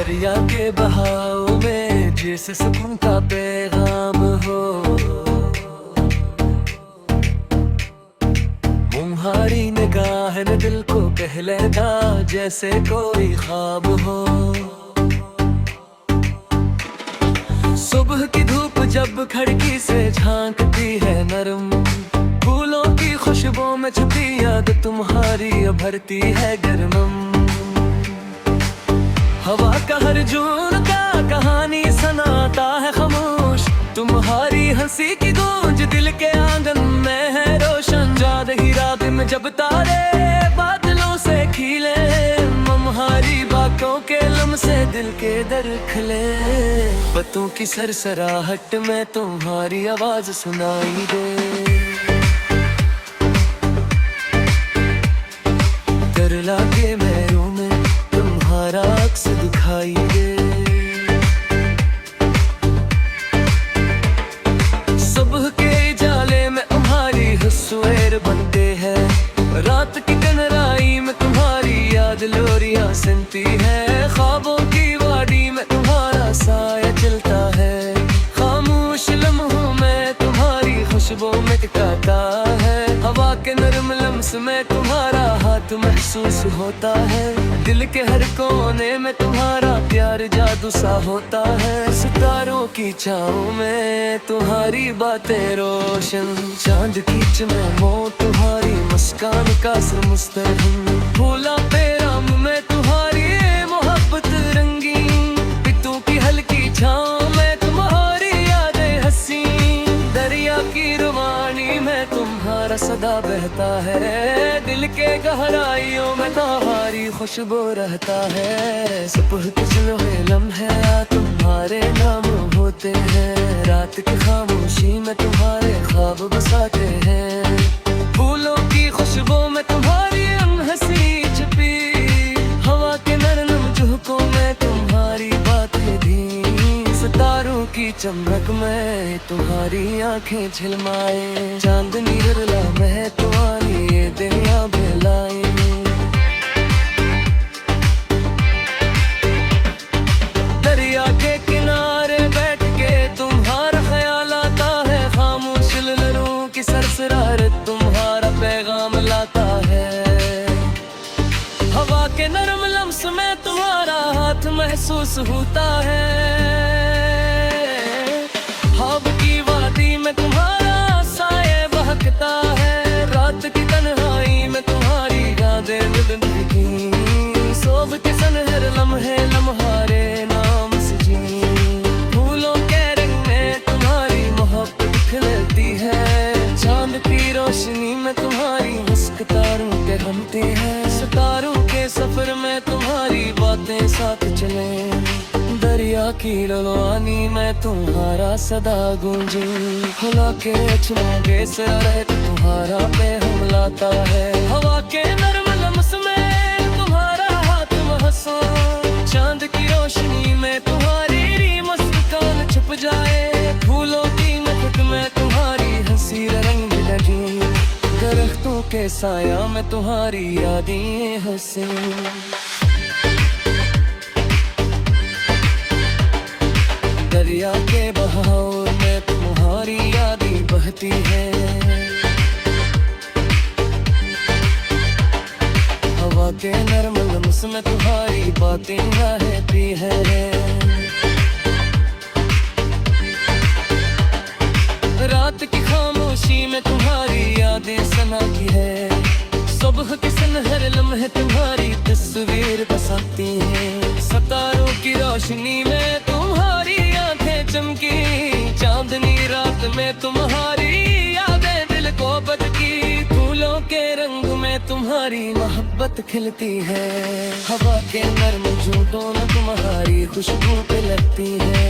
दरिया के बहाव में जैसे सुकून का पैगाम हो। तुम्हारी निगाह ने दिल को कह लेता जैसे कोई ख्वाब हो। सुबह की धूप जब खिड़की से झांकती है नरम, फूलों की खुशबू में छुपी याद तुम्हारी भरती है गर्मम। हवा का हर जून का कहानी सुनाता है खामोश, तुम्हारी हंसी की गूंज दिल के आंगन में है रोशन। जाद ही रात में जब तारे बादलों से खिले, तुम्हारी बातों के लम से दिल के दर खिले। पत्तों की सरसराहट में तुम्हारी आवाज सुनाई दे, डर लागे महरों में तुम्हारा अक्स दिखाई दे। सुबह के जाले में तुम्हारी हुस्वेर बनते हैं, रात की कनराई में तुम्हारी याद लोरियां सुनती है। ख्वाबों की वादी में तुम्हारा साया चलता है, खामोश लम्हों में तुम्हारी खुशबू में टिकाता है। हवा के नरम लम्स में तुम्हारा हाथ महसूस होता है, दिल के हर कोने में तुम्हारा प्यार जादू सा होता है। सितारों की छाँव में तुम्हारी बातें रोशन, चांद की चमकों तुम्हारी मुस्कान का सर मुस्तहम। फूला पैराम में तुम्हारी मोहब्बत रंगीन, पितों की हल्की छाँव में तुम्हारी यादें हसीन। दरिया की रुवानी में तुम्हारा सदा बहता है, दिल के गहराइयों में तुम्हारी खुशबू रहता है। सुबह के चुने लम्हे तुम्हारे नाम होते हैं, रात की खामोशी में तुम्हारे ख्वाब बसाते हैं। फूलों की खुशबू में तुम्हारी हंसी छुपी, हवा के नरम झोंकों में तुम्हारी बातें धी। सितारों की चमक में तुम्हारी आंखें झिलमाए, चांदनी रला में तुम्हारी ये दुनिया बेलाए। दरिया के किनारे बैठ के तुम्हारा ख्याल आता है, खामोश लहरों की सरसराहट तुम्हारा पैगाम लाता है। हवा के नरम लम्स में तुम्हारा हाथ महसूस होता है, ख्वाब की वादी में तुम्हारा साये बहकता है। रात की तन्हाई में तुम्हारी यादें दिखी, सोब के सनहर लम्हे लम्हारे नाम सजी। फूलों के रंग में तुम्हारी मोहब्बत खिलती है, चांद की रोशनी में तुम्हारी मुस्क तारों के रमती है। सितारों के सफर में तुम्हारी बातें साथ चले, दरिया की रवानी में तुम्हारा सदा गूंजे। खुला के अचमोगे से तुम्हारा पे हमलाता है, हवा के नरम लम्स में तुम्हारा हाथ महसूस। चांद की रोशनी में तुम्हारी मुस्कान छुप जाए, फूलों की महक में तुम्हारी हंसी रंग लगी। दरख्तों के साया में तुम्हारी यादें हंसी। दरिया के बहाव में तुम्हारी यादें बहती है, हवा के नरम लम्स में तुम्हारी बातें रहती है। रात की खामोशी में तुम्हारी यादें सनाती है, सुबह के सनहर लम्हे तुम्हारी तस्वीर बसाती है। सितारों की रोशनी में तुम्हारी आंखें चमकी, चांदनी रात में तुम्हारी यादें दिल को बदकी। फूलों के रंग में तुम्हारी मोहब्बत खिलती है, हवा के नरम झूठों में तुम्हारी खुशबू पे लगती है।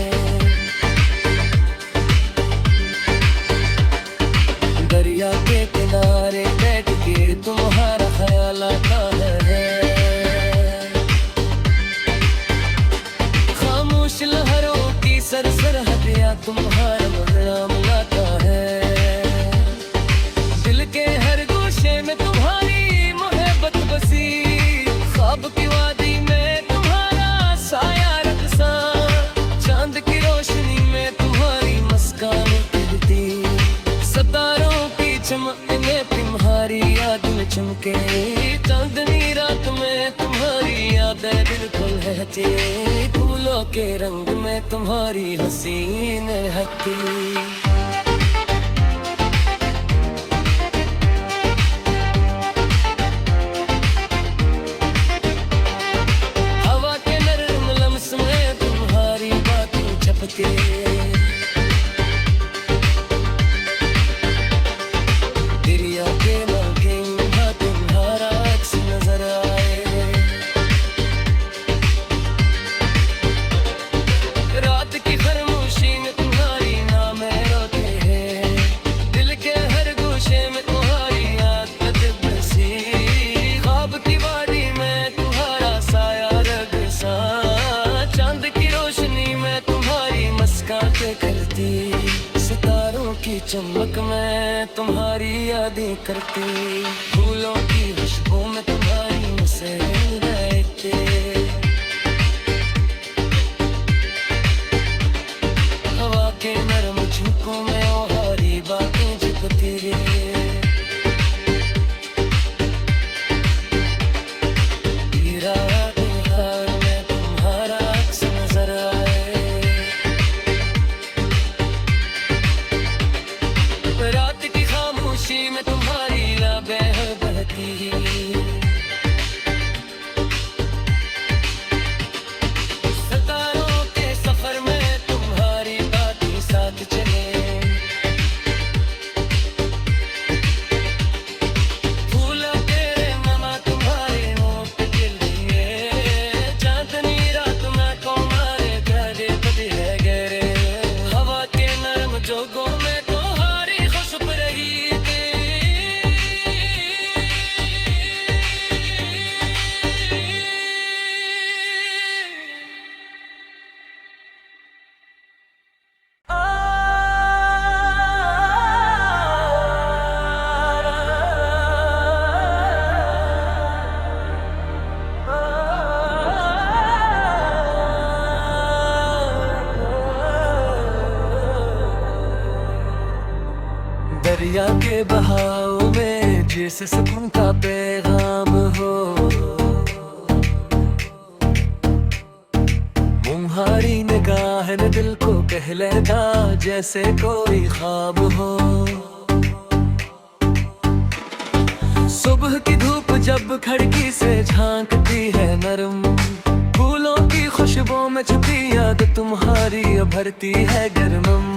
दरिया के किनारे बैठ के तुम्हारा ख्याल आता है, खामोश लहरों की सरसराहट तुम्हारा नाम लाता है। दिल के हर गोशे में तुम्हारी मोहब्बत बसी, ख्वाब की वादी में तुम्हारा साया चमके, चांदनी रात में तुम्हारी यादें बिल्कुल रहती, फूलों के रंग में तुम्हारी हसीन रहती। हवा के नरम लम्स में तुम्हारी बातें छपके, दरिया के मौके में तुम्हारा अक्स नजर आए। रात की खामोशी में तुम्हारी नामें रोते हैं, दिल के हर गोशे में तुम्हारी याद बसी, ख्वाब की वादी में तुम्हारा साया रगसा, चांद की रोशनी में तुम्हारी मुस्कान करती, सितारों की चमक में तुम्हारी यादें करती, फूलों की खुशबू में तुम्हारी मुझसे रहते। हवा के नरम झोंकों में तुम्हारी बातें झपकती, रात में तुम्हारा अक्स नजर आए। रात की खामोशी में तुम्हारी लबें बहती, सितारों के सफर में तुम्हारी बातें साथ चले, फूलों के नमा तुम्हारे होंठ के लिए, चांदनी रात में तुम्हारे प्यारे बदे गहरे, हवा के नरम जोगों में तुम्हारी खुशबू रही थी। दरिया के बहाव में जैसे सुकून का पैगाम हो, तुम्हारी निगाह ने दिल को कह लेता जैसे कोई ख्वाब हो। सुबह की धूप जब खिड़की से झांकती है नरम, फूलों की खुशबू में छुपी याद तुम्हारी भरती है गर्मम,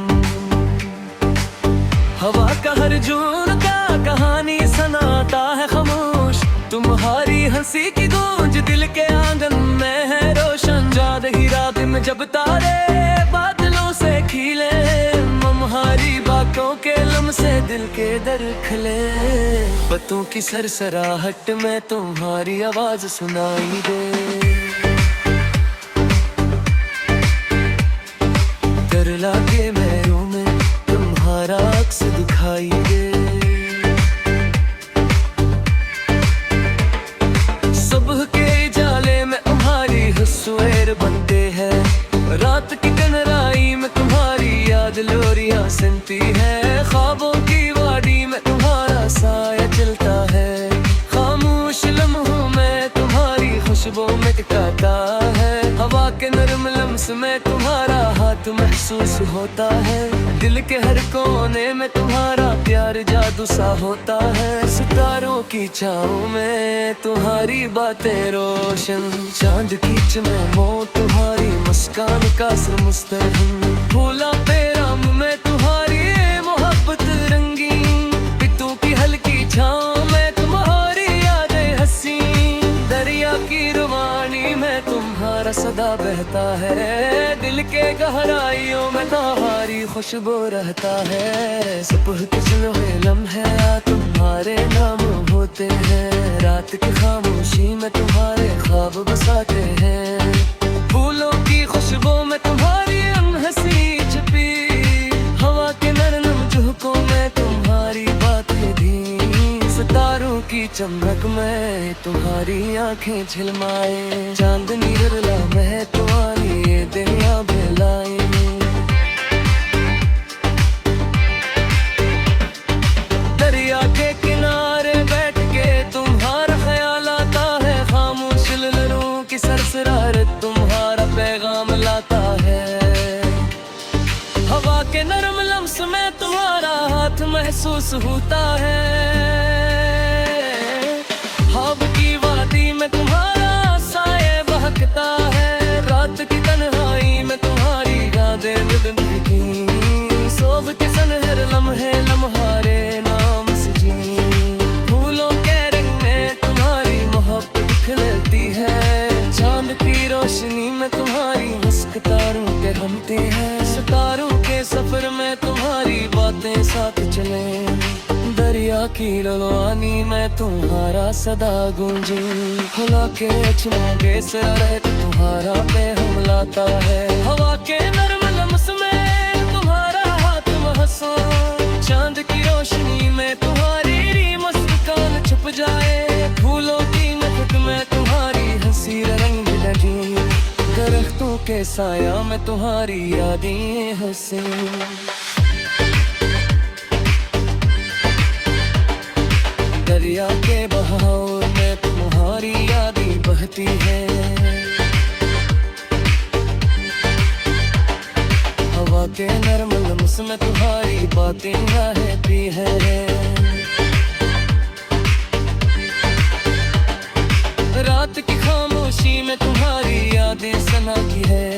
हवा का हर जून का कहानी सुनाता है खामोश, तुम्हारी हंसी की गूंज दिल के आंगन में है रोशन, याद ही रात में जब तारे बादलों से खिले, तुम्हारी बातों के लम्से दिल के दर खिले, पत्तों की सरसराहट में तुम्हारी आवाज सुनाई दे, डर लागे महरों में तुम्हारा अक्स दिखाई दे। सुबह के जाले में तुम्हारी हुस्वेर बनते हैं, रात की कनराई में तुम्हारी याद लोरियां सुनती है, ख्वाबों की वादी में तुम्हारा साया चलता है, खामोश लम्हों में तुम्हारी खुशबू में टिकाता है, हवा के नरम लम्स में तुम्हारा हाथ महसूस होता है, दिल के हर कोने में तुम्हारा प्यार जादू सा होता है, सितारों की छाँव में तुम्हारी बातें रोशन, चांद की चमक तुम्हारी मुस्कान का असर मुस्तहम, फूला पे राम में तुम्हारी मोहब्बत रंगीन, पितों की हल्की छाँव में तुम्हारी यादें हसीन, दरिया की रुवानी में तुम्हारा सदा बहता है, दिल के गहराइयों में तुम्हारी खुशबू रहता है, सुबह के सुनहरे लम्हे तुम्हारे नाम होते हैं, रात की खामोशी में तुम्हारे ख्वाब बसाते हैं, फूलों की खुशबू में तुम्हारी हंसी छुपी, हवा के नरम झोंकों में तुम्हारी बातें धी, सितारों की चमक में तुम्हारी आंखें झिलमाए, चांदनी रला में तुम्हारी ये दुनिया बेलाई, दरिया के किनारे बैठ के महसूस होता है। ख्वाब की वादी में तुम्हारा साए बहकता है, रात की तन्हाई में तुम्हारी यादें दिल की, सोब के सनहर लम्हे लम्हारे नाम से जी। फूलों के रंग में तुम्हारी मोहब्बत खिलती है, चांद की रोशनी में तुम्हारी मुस्क तारों के घूमती है। सितारों के सफर में तुम्हारी बातें साथ चले, दरिया की रवानी में तुम्हारा सदा गूंजे। खुला के अचमोगे से रहत तुम्हारा पे हमलाता है, हवा के नरम लम्स में तुम्हारा हाथ महसूस, चांद की रोशनी में तुम्हारी मुस्कान छुप जाए। फूलों की महक में तुम्हारी हंसी रंग लगी, दरख्तों के साया में तुम्हारी यादें हंसी। दरिया के बहाव में तुम्हारी यादें बहती है, हवा के नरम लम्स में तुम्हारी बातें रहती है। रात की खामोशी में तुम्हारी यादें सना की है,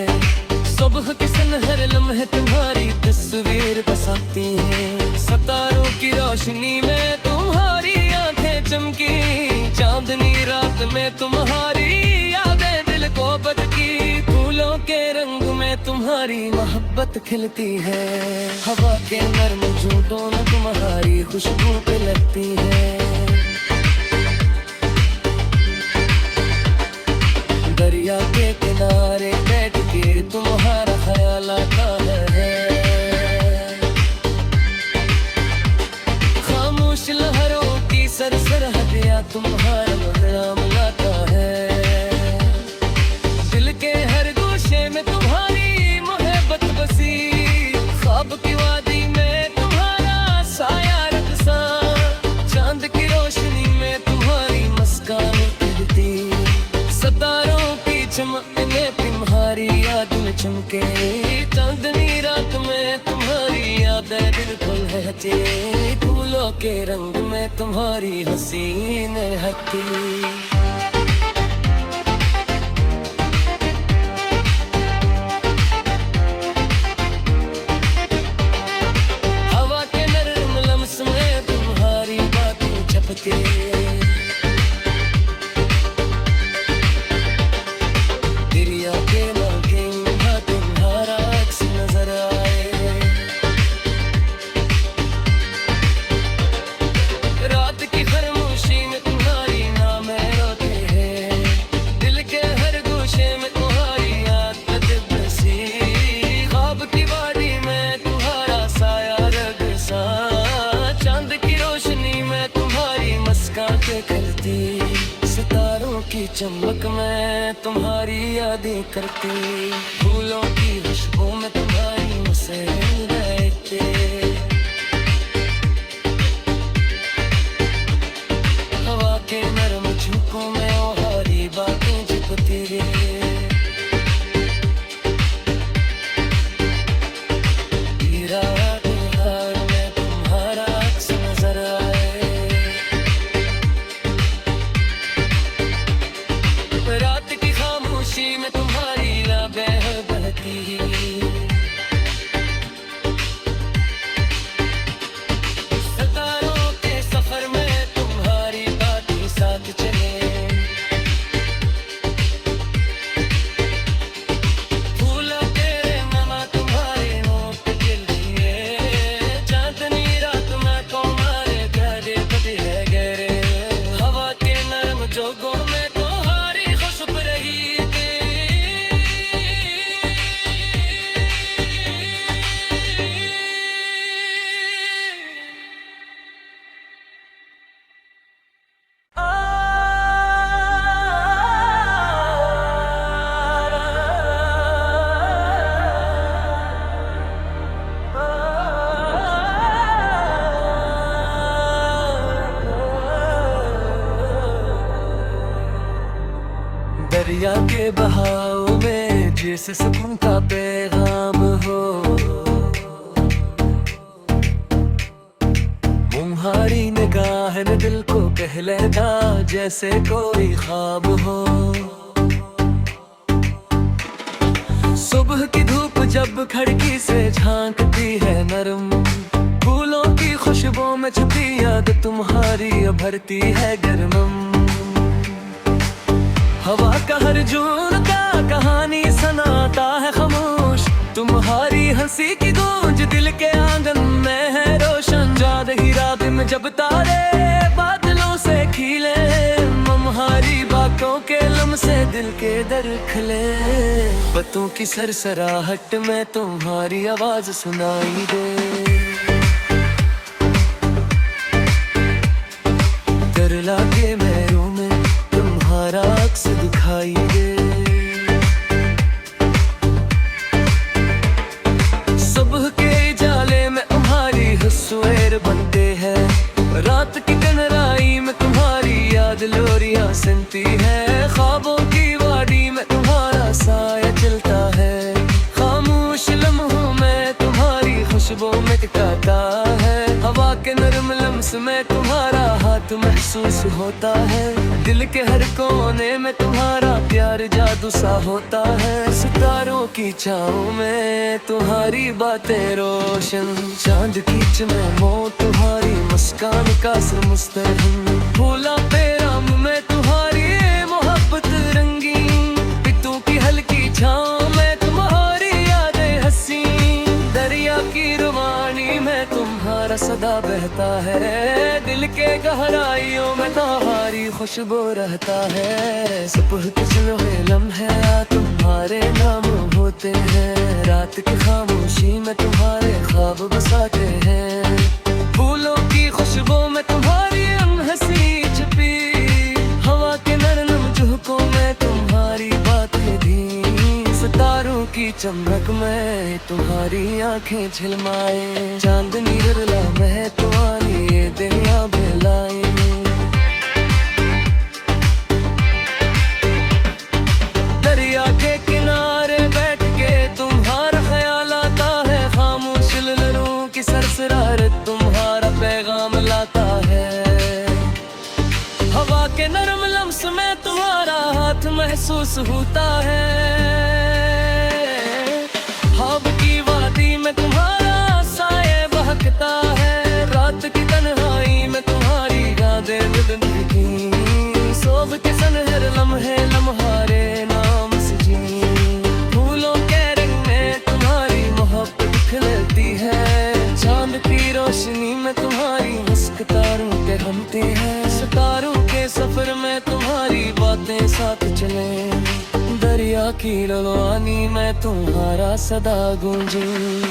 सुबह के सनहर लम्हे तुम्हारी तस्वीर बसाती हैं। सितारों की रोशनी में तुम्हारी आंखें चमकी, चांदनी रात में तुम्हारी यादें दिल को बदकी। फूलों के रंग में तुम्हारी मोहब्बत खिलती है, हवा के नरम झूठों में तुम्हारी खुशबू पे लगती है। दरिया के किनारे बैठ के तुम्हारा ख्याल आता है, खामोश लहरों की सरसरहदिया तुम्हारा नाम लाता है। दिल के हर गोशे में तुम्हारी मोहब्बत बसी, ख्वाब की वादी में तुम्हारा साया रखसा, चांद की रोशनी में तुम्हारी मुस्कान खिलती। सितारों की चमक में तुम्हारी याद में चमके, चांदनी रात में तुम्हारी यादें बिल्कुल रहती। फूलों के रंग में तुम्हारी हसीन हंसती। हवा के नरम लम्स में तुम्हारी बातें झपके, दरिया के मौके में तुम्हारा अक्स नजर आए। रात की खामोशी में तुम्हारी नाम रोते हैं, दिल के हर गोशे में तुम्हारी याद बसी। ख्वाब की वादी में तुम्हारा साया रगसा, चांद की रोशनी में तुम्हारी मुस्कान करती। सितारों की चमक में तुम्हारी यादें करती, फूलों की खुशबू में तुम्हारी मुस्कुराहट रहते। हवा के नरम झोंकों में तुम्हारी बातें झपकती है। रात में तुम्हारा अक्स नजर आए, रात की खामोशी में तुम्हारी यादें बहती। सितारों के सफर में तुम्हारी बातें साथ चले, फूल तेरे नमा तुम्हारे मुंह पे खिल दिए। चांदनी रात में तुम्हारे गहरे बदे है गहरे, हवा के नरम जोगों में तुम्हारी खुशबू रही थी। दरिया के बहाव में जैसे सुकून का पैगाम हो, तुम्हारी निगाह ने दिल को कह लेगा जैसे कोई ख्वाब हो। सुबह की धूप जब खिड़की से झांकती है नरम, फूलों की खुशबू में छुपी याद तुम्हारी भरती है गर्मम। हवा का हर जून का कहानी सुनाता है खामोश, तुम्हारी हंसी की गूंज दिल के आंगन में है रोशन। जाद ही रात में जब तारे बादलों से खिले, तुम्हारी बातों के लम्हे दिल के दर खिले। पत्तों की सरसराहट में तुम्हारी आवाज सुनाई दे, डर लागे महरों में तुम्हारा अक्स दिखाई दे। सुबह के जाले में तुम्हारी हुस्वैर बनते हैं, रात की गहराई में तुम्हारी याद लोरियां सुनती है। ख्वाबों की वादी में तुम्हारा साया चलता है, खामोश लम्हों में तुम्हारी खुशबू में टिकाता है। हवा के नरम लम्स में तुम्हारा हाथ महसूस होता है, दिल के हर कोने में तुम्हारा प्यार जादू सा होता है। सितारों की छाँव में तुम्हारी बातें रोशन, चांद की चमक तुम्हारी मुस्कान का सर मुस्तहम। फूला पैराम में तुम्हारी मोहब्बत रंगीन, पितों की हल्की छाँव में तुम्हारी यादें हसीन। दरिया की रुमानी में तुम्हारा सदा बहता है, दिल के गहराइयों में तुम्हारी खुशबू रहता है। सुबह के सुनहरे लम्हे तुम्हारे नाम होते हैं, रात की खामोशी में तुम्हारे ख्वाब बसाते हैं। फूलों की खुशबू में तुम्हारी हंसी छुपी, हवा के नरम झोंकों में तुम्हारी बातें धी। सितारों की चमक में तुम्हारी आंखें झिलमाए, चांदनी रला में तुम्हारी ये दुनिया बहलाए। दरिया के किनारे बैठ के तुम्हारा ख्याल आता है, खामोश लहरों की सरसराहट तुम्हारा पैगाम लाता है। हवा के नरम लम्स में तुम्हारा हाथ महसूस होता है, ख्वाब की वादी में तुम्हारा साया बहकता है। रात की तन्हाई में तुम्हारी यादें दिल की, सोब के सुनहरे लम्हे लम्हारे नाम से जी। फूलों के रंग में तुम्हारी मोहब्बत खिलती है, चांद की रोशनी में तुम्हारी मुस्क तारों के हमते हैं। सितारों के सफर में तुम्हारी बातें साथ चले, दरिया की ललवानी में तुम्हारा सदा गूंजे।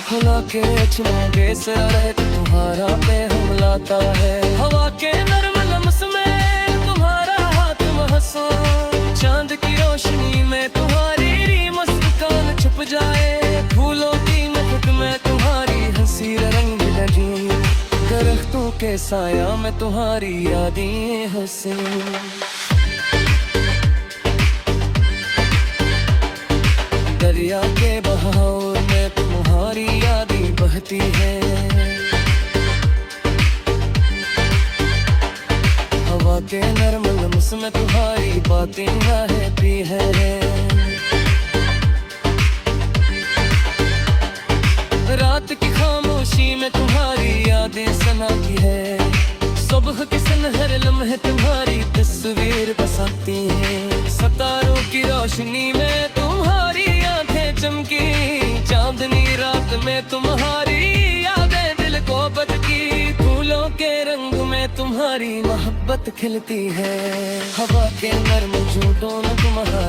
खुला के चमके से रहत तुम्हारा पे हमलाता है, हवा के नरम लम्स में तुम्हारा हाथ महसूस। चांद की रोशनी में तुम्हारी मुस्कान छुप जाए, फूलों की महक में तुम्हारी हंसी रंग लगी। दरख्तों के साया में तुम्हारी यादें हंसी। दरिया के बहाव में तुम्हारी यादें बहती है, हवा के नरम लम्स में तुम्हारी बातें रहती है। रात की खामोशी में तुम्हारी यादें सनाती है, सुबह के सुनहरे लम्हे तुम्हारी तस्वीर बसाती है। सितारों की रोशनी में तुम्हारी आंखें चमकी, चांदनी रात में तुम्हारी यादें दिल को बदकी। फूलों के रंग में तुम्हारी मोहब्बत खिलती है, हवा के नरम झूठों में तुम्हारा